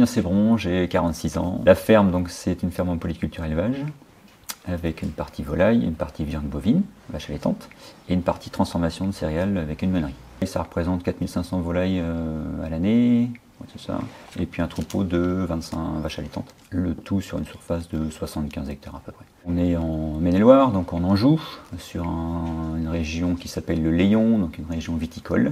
Damien Sébron, j'ai 46 ans. La ferme, donc, c'est une ferme en polyculture élevage, avec une partie volaille, une partie viande bovine, vache allaitante, et une partie transformation de céréales avec une meunerie. Et ça représente 4500 volailles à l'année, ouais, c'est ça, et puis un troupeau de 25 vaches allaitantes. Le tout sur une surface de 75 hectares à peu près. On est en Maine-et-Loire, donc en Anjou, sur une région qui s'appelle le Layon, donc une région viticole.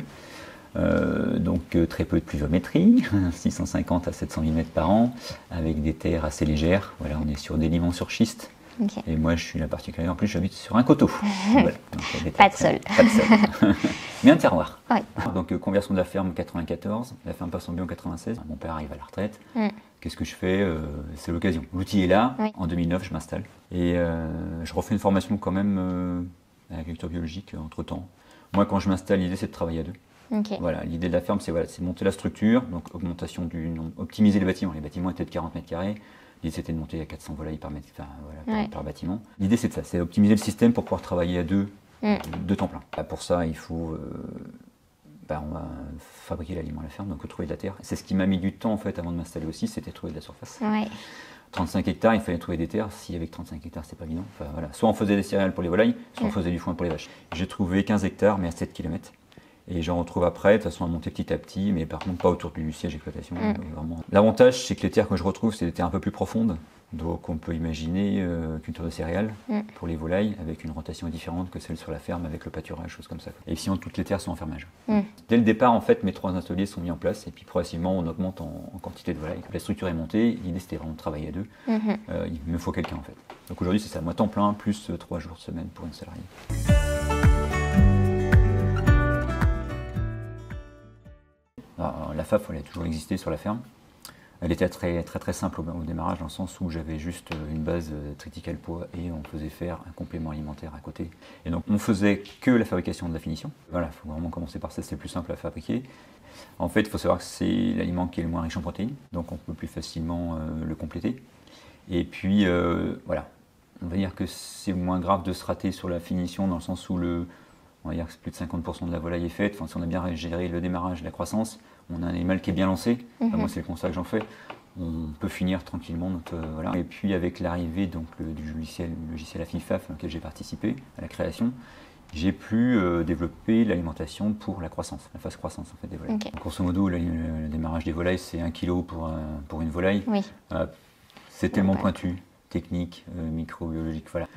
Donc très peu de pluviométrie, 650 à 700 mm par an, avec des terres assez légères. Voilà, on est sur des limons sur schiste. Okay. Et moi, je suis la particularité, en plus, j'habite sur un coteau. Voilà, donc, pas de sol. Pas de sol. Mais un terroir. Ouais. Donc, conversion de la ferme 94, la ferme passe en bio en 96. Mon père arrive à la retraite. Qu'est-ce que je fais? C'est l'occasion. L'outil est là. Oui. En 2009, je m'installe. Et je refais une formation quand même à l'agriculture biologique entre-temps. Moi, quand je m'installe, l'idée, c'est de travailler à deux. Okay. Voilà, l'idée de la ferme, c'est de monter la structure, donc augmentation du nombre, optimiser les bâtiments. Les bâtiments étaient de 40 mètres carrés. L'idée, c'était de monter à 400 volailles par, par bâtiment. L'idée, c'est de ça, c'est optimiser le système pour pouvoir travailler à deux temps plein. Pour ça, il faut on va fabriquer l'aliment à la ferme, donc trouver de la terre. C'est ce qui m'a mis du temps en fait avant de m'installer aussi, c'était trouver de la surface. 35 hectares, il fallait trouver des terres. Si avec 35 hectares, c'est pas évident. Enfin, voilà. Soit on faisait des céréales pour les volailles, soit on faisait du foin pour les vaches. J'ai trouvé 15 hectares, mais à 7 km. Et j'en retrouve après, de toute façon à monter petit à petit, mais par contre pas autour du siège d'exploitation. L'avantage, c'est que les terres que je retrouve, c'est des terres un peu plus profondes. Donc on peut imaginer culture de céréales pour les volailles, avec une rotation différente que celle sur la ferme, avec le pâturage, choses comme ça. Et sinon, toutes les terres sont en fermage. Dès le départ, en fait, mes 3 ateliers sont mis en place, et puis progressivement, on augmente en quantité de volailles. La structure est montée, l'idée c'était vraiment de travailler à deux. Il me faut quelqu'un en fait. Donc aujourd'hui, c'est ça, moi temps plein, plus 3 jours de semaine pour une salariée. Alors, la FAF, elle a toujours existé sur la ferme. Elle était très simple au démarrage, dans le sens où j'avais juste une base triticale poids et on faisait faire un complément alimentaire à côté. Et donc on faisait que la fabrication de la finition. Voilà, il faut vraiment commencer par ça, c'est le plus simple à fabriquer. En fait, il faut savoir que c'est l'aliment qui est le moins riche en protéines, donc on peut plus facilement le compléter. Et puis voilà, on va dire que c'est moins grave de se rater sur la finition, dans le sens où on va dire que plus de 50% de la volaille est faite. Enfin, si on a bien géré le démarrage, la croissance, on a un animal qui est bien lancé. Enfin, moi, c'est le constat que j'en fais. On peut finir tranquillement. Donc, voilà. Et puis, avec l'arrivée du logiciel AFIFAF, dans lequel j'ai participé à la création, j'ai pu développer l'alimentation pour la croissance, la phase croissance en fait, des volailles. Okay. Grosso modo, le démarrage des volailles, c'est 1 kg pour une volaille. Oui. C'est tellement pointu, technique, microbiologique, voilà.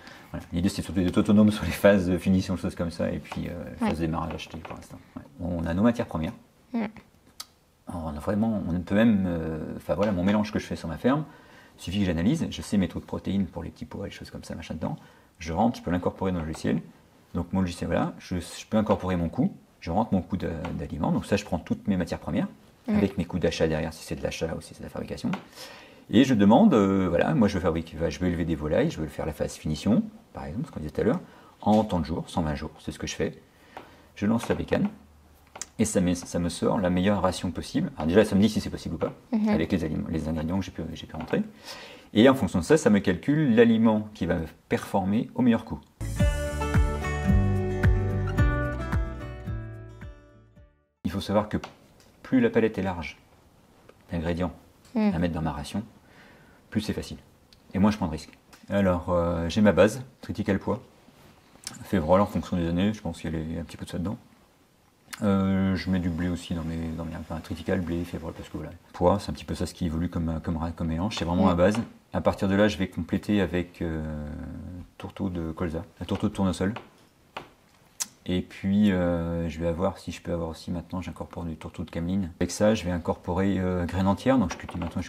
L'idée, c'est surtout d'être autonome sur les phases de finition, choses comme ça, et puis phase de démarrage achetée pour l'instant. On a nos matières premières. On peut même, voilà, mon mélange que je fais sur ma ferme, il suffit que j'analyse, je sais mes taux de protéines pour les petits pois, les choses comme ça, machin dedans. Je rentre, je peux l'incorporer dans le logiciel. Donc mon logiciel, voilà, je peux incorporer mon coût, je rentre mon coût d'aliments. Donc ça, je prends toutes mes matières premières, avec mes coûts d'achat derrière, si c'est de l'achat ou si c'est de la fabrication. Et je demande, voilà, moi je veux élever des volailles, je veux faire la phase finition, par exemple, ce qu'on disait tout à l'heure, en tant de jours, 120 jours, c'est ce que je fais. Je lance la bécane, et ça me sort la meilleure ration possible. Alors déjà, ça me dit si c'est possible ou pas, avec les ingrédients que j'ai pu rentrer. Et en fonction de ça, ça me calcule l'aliment qui va performer au meilleur coût. Il faut savoir que plus la palette est large d'ingrédients à mettre dans ma ration, plus c'est facile. Et moins je prends de risques. Alors, j'ai ma base, triticale pois, févrole en fonction des années, je pense qu'il y a un petit peu de ça dedans. Je mets du blé aussi dans mes triticale, blé, févrole, parce que voilà. Pois, c'est un petit peu ça ce qui évolue comme mélange, c'est vraiment ma base. À partir de là, je vais compléter avec tourteau de colza, un tourteau de tournesol. Et puis, je vais avoir, si je peux avoir aussi maintenant, j'incorpore du tourteau de cameline. Avec ça, je vais incorporer graines entières. Donc, je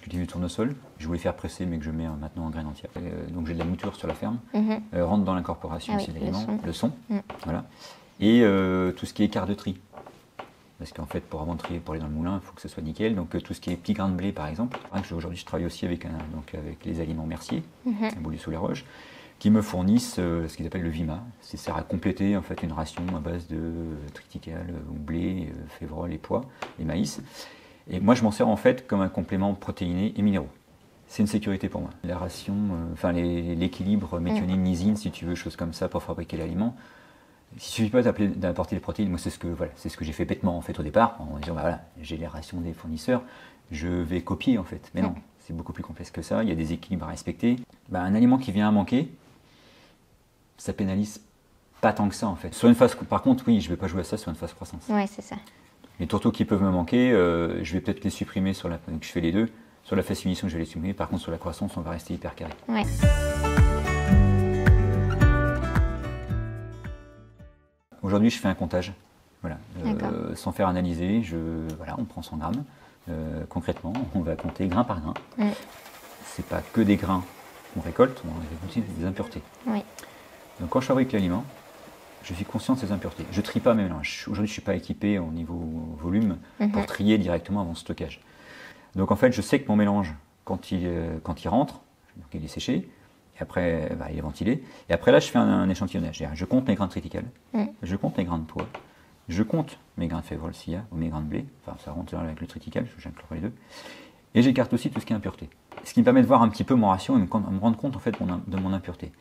cultive du tournesol. Je voulais faire presser, mais que je mets maintenant en graines entières. Donc, j'ai de la mouture sur la ferme. Rentre dans l'incorporation aussi d'aliments, le son. Voilà. Et tout ce qui est quart de tri. Parce qu'en fait, pour avant de trier, pour aller dans le moulin, il faut que ce soit nickel. Donc, tout ce qui est petits grains de blé, par exemple. Aujourd'hui, je travaille aussi avec les aliments Mercier, à Beaulieu-sous-les-Roches, qui me fournissent ce qu'ils appellent le VIMA. Ça sert à compléter en fait une ration à base de triticale, ou blé, févrole et pois et maïs. Et moi, je m'en sers en fait comme un complément protéiné et minéraux. C'est une sécurité pour moi. La ration, l'équilibre méthionine-lysine, si tu veux, choses comme ça pour fabriquer l'aliment. Il ne suffit pas d'apporter les protéines. Moi, c'est ce que j'ai fait bêtement en fait au départ, en disant bah, voilà, j'ai les rations des fournisseurs, je vais copier en fait. Mais non, c'est beaucoup plus complexe que ça. Il y a des équilibres à respecter. Bah, un aliment qui vient à manquer, ça pénalise pas tant que ça en fait. Sur une phase, par contre, oui, je vais pas jouer à ça sur une phase croissance. Ouais, c'est ça. Les tourteaux qui peuvent me manquer, je vais peut-être les supprimer sur la. Je fais les deux. Sur la phase finition, je vais les supprimer. Par contre, sur la croissance, on va rester hyper carré. Ouais. Aujourd'hui, je fais un comptage, voilà, D'accord. sans faire analyser. Voilà, on prend 100 grammes. Concrètement, on va compter grain par grain. C'est pas que des grains qu'on récolte, on récolte aussi des impuretés. Oui. Donc, quand je fabrique l'aliment, je suis conscient de ces impuretés. Je trie pas mes mélanges. Aujourd'hui, je ne suis pas équipé au niveau volume pour trier directement avant le stockage. Donc, en fait, je sais que mon mélange, quand il rentre, donc il est séché. Et après, il est ventilé. Et après, là, je fais un échantillonnage. Je compte mes grains de triticale, je compte mes grains de pois, je compte mes grains de févrole s'il y a, ou mes grains de blé. Enfin, ça rentre avec le triticale, j'inclus les deux. Et j'écarte aussi tout ce qui est impureté. Ce qui me permet de voir un petit peu mon ratio et me rendre compte en fait, de mon impureté.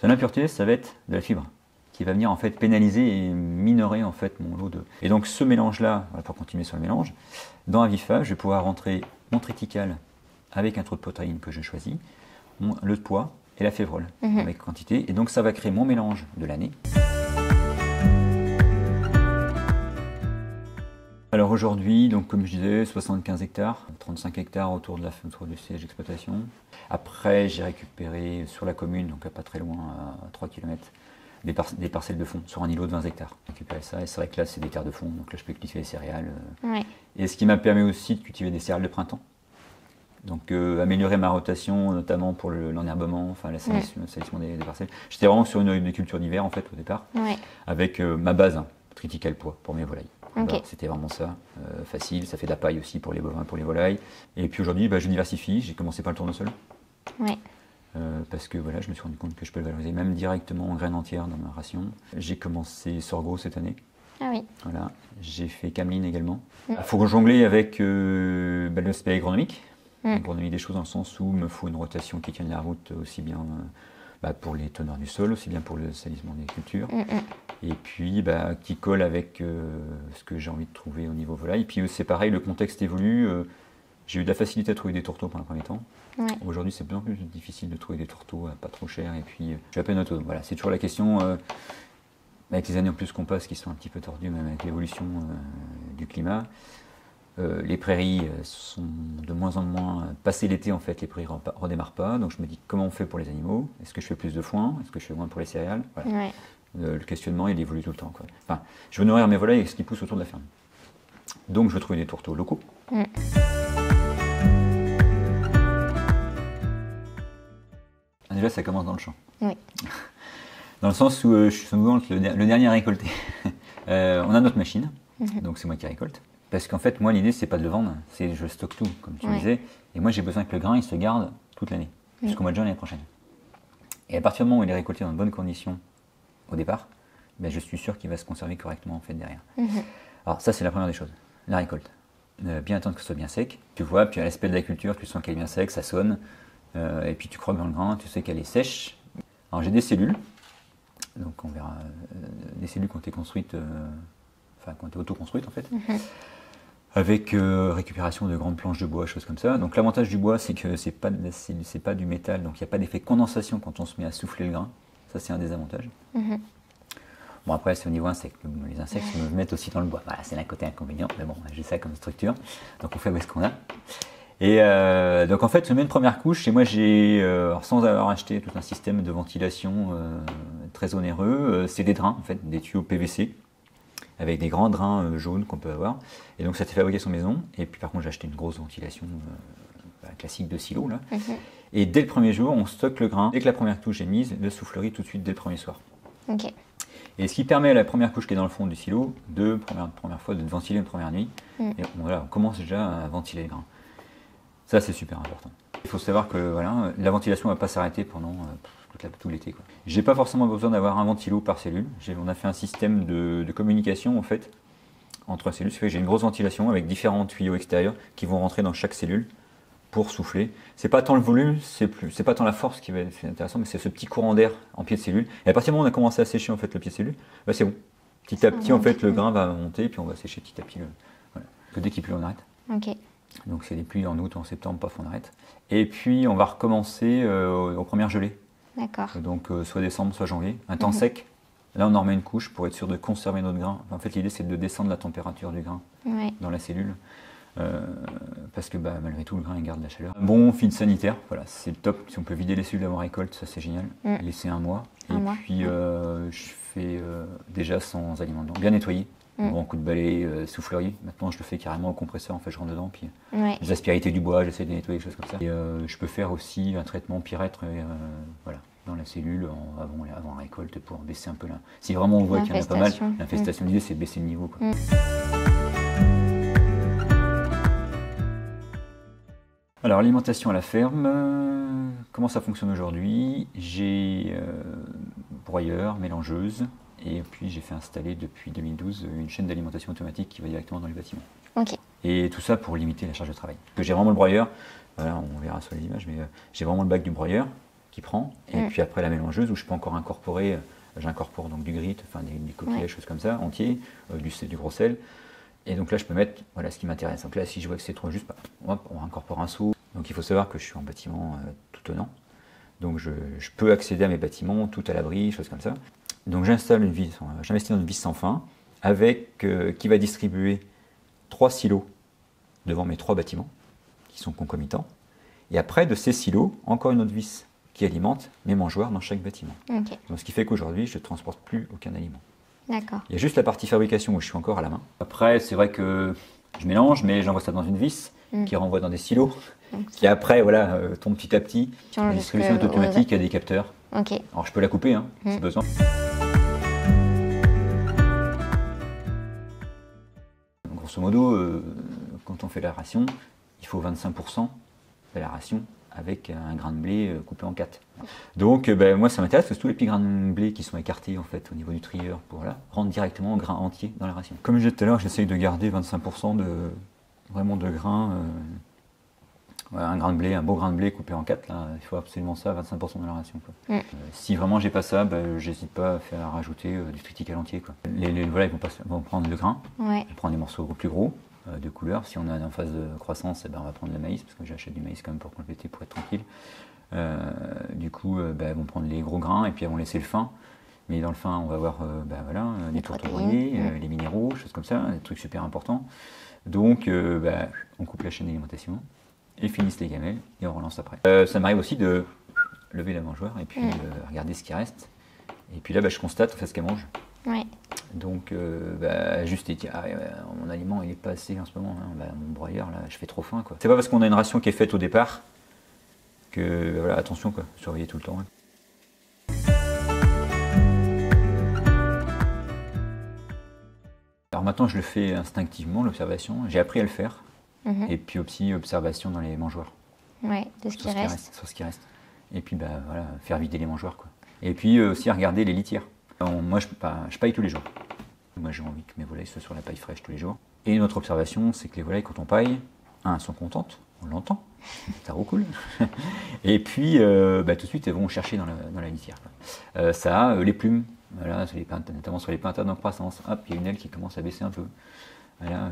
Son impureté, ça va être de la fibre, qui va venir en fait pénaliser et minorer en fait mon lot de. Et donc, ce mélange-là, pour continuer sur le mélange, dans Avifab, je vais pouvoir rentrer mon triticale avec un taux de protéines que je choisis, le pois, et la févrole avec quantité. Et donc ça va créer mon mélange de l'année. Alors aujourd'hui, donc comme je disais, 75 hectares, 35 hectares autour du siège d'exploitation. Après, j'ai récupéré sur la commune, donc pas très loin, à 3 km, des parcelles de fond sur un îlot de 20 hectares. J'ai récupéré ça, et c'est vrai que là, c'est des terres de fond, donc là, je peux cultiver les céréales. Et ce qui m'a permis aussi de cultiver des céréales de printemps. Donc améliorer ma rotation, notamment pour l'enherbement, enfin le salissement des parcelles. J'étais vraiment sur une culture d'hiver en fait au départ, avec ma base, triticale pois pour mes volailles. C'était vraiment ça, facile, ça fait de la paille aussi pour les bovins, pour les volailles. Et puis aujourd'hui, je diversifie, j'ai commencé par le tournesol. Parce que voilà, je me suis rendu compte que je peux le valoriser même directement en graines entières dans ma ration. J'ai commencé sorgho cette année. Voilà, j'ai fait cameline également. Il faut jongler avec l'aspect agronomique. Agronomie des choses dans le sens où il me faut une rotation qui tienne la route aussi bien pour les teneurs du sol, aussi bien pour le salissement des cultures, et puis qui colle avec ce que j'ai envie de trouver au niveau volaille. Et puis c'est pareil, le contexte évolue. J'ai eu de la facilité à trouver des tourteaux pendant un premier temps. Aujourd'hui, c'est de plus en plus difficile de trouver des tourteaux pas trop chers. Et puis, je suis à peine autonome. Voilà, c'est toujours la question, avec les années en plus qu'on passe, qui sont un petit peu tordues, même avec l'évolution du climat. Les prairies sont de moins en moins. Passé l'été, en fait, les prairies ne redémarrent pas. Donc je me dis comment on fait pour les animaux? Est-ce que je fais plus de foin? Est-ce que je fais moins pour les céréales? Voilà. Le questionnement, il évolue tout le temps, quoi. Enfin, je veux nourrir mes volailles avec ce qui pousse autour de la ferme. Donc je veux trouver des tourteaux locaux. Déjà, ça commence dans le champ. Dans le sens où je suis souvent le dernier à récolter. On a notre machine, donc c'est moi qui récolte. Parce qu'en fait, moi, l'idée, c'est pas de le vendre, c'est je stocke tout, comme tu disais. Et moi, j'ai besoin que le grain, il se garde toute l'année, jusqu'au mois de juin l'année prochaine. Et à partir du moment où il est récolté dans de bonnes conditions au départ, je suis sûr qu'il va se conserver correctement en fait derrière. Alors ça, c'est la première des choses, la récolte. Bien attendre que ce soit bien sec. Tu vois, puis à l'aspect de la culture, tu sens qu'elle est bien sec, ça sonne. Et puis tu croques dans le grain, tu sais qu'elle est sèche. Alors j'ai des cellules, donc on verra des cellules qui ont été construites, qui ont été auto-construites en fait. Avec récupération de grandes planches de bois, choses comme ça. Donc l'avantage du bois, c'est que c'est pas du métal, donc il n'y a pas d'effet condensation quand on se met à souffler le grain. Ça, c'est un des avantages. Bon, après, c'est au niveau insectes. Les insectes me mettent aussi dans le bois. Voilà, c'est l'un côté inconvénient, mais bon, j'ai ça comme structure. Donc on fait avec ce qu'on a. Et donc en fait, je mets une première couche, et moi j'ai, sans avoir acheté tout un système de ventilation très onéreux, c'est des drains, en fait, des tuyaux PVC, avec des grands drains jaunes qu'on peut avoir. Et donc ça s'est fabriqué sur maison. Et puis par contre, j'ai acheté une grosse ventilation classique de silo, là. Et dès le premier jour, on stocke le grain. Dès que la première couche est mise, le soufflerie tout de suite dès le premier soir. Et ce qui permet à la première couche qui est dans le fond du silo, première fois, de ventiler une première nuit. Et voilà, on commence déjà à ventiler le grain. Ça, c'est super important. Il faut savoir que voilà, la ventilation ne va pas s'arrêter pendant tout l'été. J'ai pas forcément besoin d'avoir un ventilo par cellule. On a fait un système de communication en fait entre cellules. J'ai une grosse ventilation avec différents tuyaux extérieurs qui vont rentrer dans chaque cellule pour souffler. C'est pas tant le volume, c'est pas tant la force qui va être intéressant, mais c'est ce petit courant d'air en pied de cellule. Et à partir du moment où on a commencé à sécher en fait le pied de cellule, bah, c'est bon. Petit à petit, en fait, le grain va monter, puis on va sécher petit à petit. Voilà. Que dès qu'il pleut, on arrête. Ok. Donc c'est des pluies en août, en septembre, paf, on arrête. Et puis on va recommencer aux premières gelées. D'accord. Donc soit décembre, soit janvier. Un temps sec. Là, on en remet une couche pour être sûr de conserver notre grain. En fait, l'idée, c'est de descendre la température du grain dans la cellule. Parce que malgré tout, le grain il garde la chaleur. Un bon film sanitaire, voilà, c'est le top. Si on peut vider les cellules avant récolte, ça c'est génial. Laisser un mois. Puis je fais déjà sans aliments dedans. Bien nettoyé. Bon coup de balai, soufflerie. Maintenant, je le fais carrément au compresseur. En fait, je rentre dedans. Puis les aspérités du bois, j'essaie de nettoyer, des choses comme ça. Et je peux faire aussi un traitement pyrètre. Voilà. Dans la cellule avant la récolte pour baisser un peu là. Si vraiment on voit qu'il y en a pas mal, l'infestation, l'idée c'est de baisser le niveau. Quoi. Alors l'alimentation à la ferme, comment ça fonctionne aujourd'hui? J'ai broyeur, mélangeuse, et puis j'ai fait installer depuis 2012 une chaîne d'alimentation automatique qui va directement dans les bâtiments. Ok. Et tout ça pour limiter la charge de travail. Parce que j'ai vraiment le broyeur, voilà, on verra sur les images, mais j'ai vraiment le bac du broyeur qui prend, et puis après la mélangeuse où je peux encore incorporer, j'incorpore donc du grit, enfin des coquillettes, choses comme ça, entiers, du gros sel. Et donc là, je peux mettre ce qui m'intéresse. Donc là, si je vois que c'est trop juste, on incorpore un seau. Donc il faut savoir que je suis en bâtiment tout tenant. Donc je peux accéder à mes bâtiments tout à l'abri, choses comme ça. Donc j'installe une vis, j'investis dans une vis sans fin qui va distribuer 3 silos devant mes 3 bâtiments qui sont concomitants. Et après, de ces silos, encore une autre vis qui alimente mes mangeoires dans chaque bâtiment. Okay. Donc ce qui fait qu'aujourd'hui, je ne transporte plus aucun aliment. D'accord. Il y a juste la partie fabrication où je suis encore à la main. Après, c'est vrai que je mélange, mais j'envoie ça dans une vis qui renvoie dans des silos, qui après tombe petit à petit. La distribution est automatique, il y a des capteurs. Okay. Alors je peux la couper si besoin. Grosso modo, quand on fait la ration, il faut 25% de la ration avec un grain de blé coupé en 4. Donc moi ça m'intéresse parce que tous les petits grains de blé qui sont écartés en fait au niveau du trieur rentrent directement en grain entier dans la ration. Comme je disais tout à l'heure, j'essaye de garder 25% de grains, un grain de blé, un beau grain de blé coupé en 4, là, il faut absolument ça, 25% de la ration. Quoi. Si vraiment j'ai pas ça, j'hésite pas à rajouter du triticale entier. Quoi. Les volailles vont prendre le grain, ils vont prendre des morceaux plus gros, de couleur. Si on est en phase de croissance, on va prendre le maïs, parce que j'achète du maïs quand même pour compléter, pour être tranquille. Du coup, elles vont prendre les gros grains et puis elles vont laisser le fin. Mais dans le fin, on va avoir les tourtereaux, les minéraux, choses comme ça, des trucs super importants. Donc, on coupe la chaîne d'alimentation et finissent les gamelles et on relance après. Ça m'arrive aussi de lever la mangeoire et puis regarder ce qui reste. Et puis là, je constate ce qu'elle mange. Ouais. Donc, juste dire, mon aliment il est pas assez en ce moment, mon broyeur, là, je fais trop faim. C'est pas parce qu'on a une ration qui est faite au départ que, attention, surveiller tout le temps. Alors maintenant, je le fais instinctivement, l'observation. J'ai appris à le faire. Et puis aussi, observation dans les mangeoires. Ouais, de ce qui reste. Sur ce qui reste. Et puis, faire vider les mangeoires. Et puis aussi, regarder les litières. Moi, je paille tous les jours. Moi, j'ai envie que mes volailles soient sur la paille fraîche tous les jours. Et une autre observation, c'est que les volailles, quand on paille, elles sont contentes, on l'entend, ça recoule. Et puis, tout de suite, elles vont chercher dans la litière. Ça a les plumes, notamment sur les pintades en croissance. Hop, il y a une aile qui commence à baisser un peu. Voilà,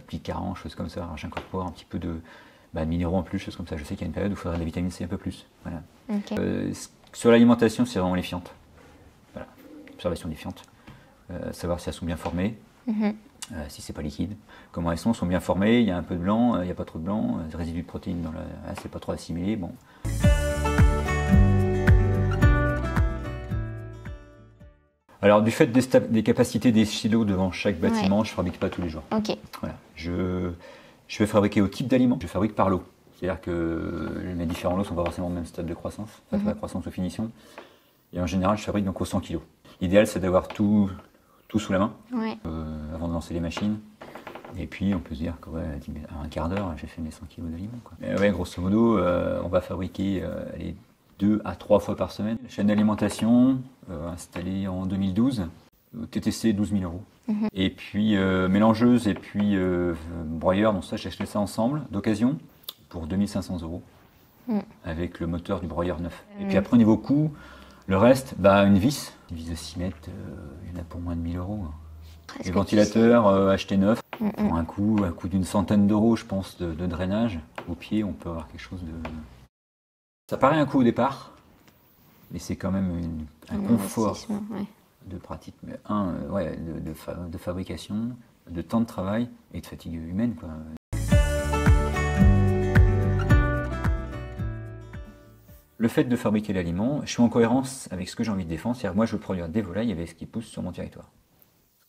petit caran, choses comme ça. Alors, j'incorpore un petit peu de minéraux en plus, choses comme ça. Je sais qu'il y a une période où il faudrait de la vitamine C un peu plus. Voilà. Okay. Sur l'alimentation, c'est vraiment les fientes. Voilà, observation des fientes. Savoir si elles sont bien formées, si c'est pas liquide. Comment elles sont bien formées, il y a un peu de blanc, il n'y a pas trop de blanc, des résidus de protéines c'est pas trop assimilé. Bon. Alors, du fait des capacités des silos devant chaque bâtiment, je ne fabrique pas tous les jours. Okay. Voilà. Je vais fabriquer au type d'aliment. Je fabrique par lot. C'est-à-dire que mes différents lots ne sont pas forcément au même stade de croissance, la croissance ou finition. Et en général, je fabrique donc au 100 kg. L'idéal, c'est d'avoir tout sous la main avant de lancer les machines. Et puis, on peut se dire qu'à un quart d'heure, j'ai fait mes 100 kg d'aliments. Grosso modo, on va fabriquer les 2 à 3 fois par semaine. La chaîne d'alimentation, installée en 2012, TTC 12 000 €. Et puis mélangeuse et puis broyeur, donc ça j'ai acheté ça ensemble, d'occasion, pour 2500 € Mm. avec le moteur du broyeur neuf. Et puis après, au niveau coût, le reste, bah, une vis de 6 mètres, il y en a pour moins de 1000 €. Presque Les ventilateurs achetés neufs, Mm, mm. pour un coût d'une centaine d'euros, je pense, de drainage. Au pied, on peut avoir quelque chose de... Ça paraît un coût au départ, mais c'est quand même un confort investissement, ouais. de pratique. Mais ouais, de fabrication, de temps de travail et de fatigue humaine, quoi. Le fait de fabriquer l'aliment, je suis en cohérence avec ce que j'ai envie de défendre. C'est-à-dire, moi, je veux produire des volailles avec ce qui pousse sur mon territoire,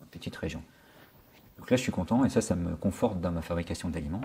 une petite région. Donc là, je suis content et ça me conforte dans ma fabrication d'aliments.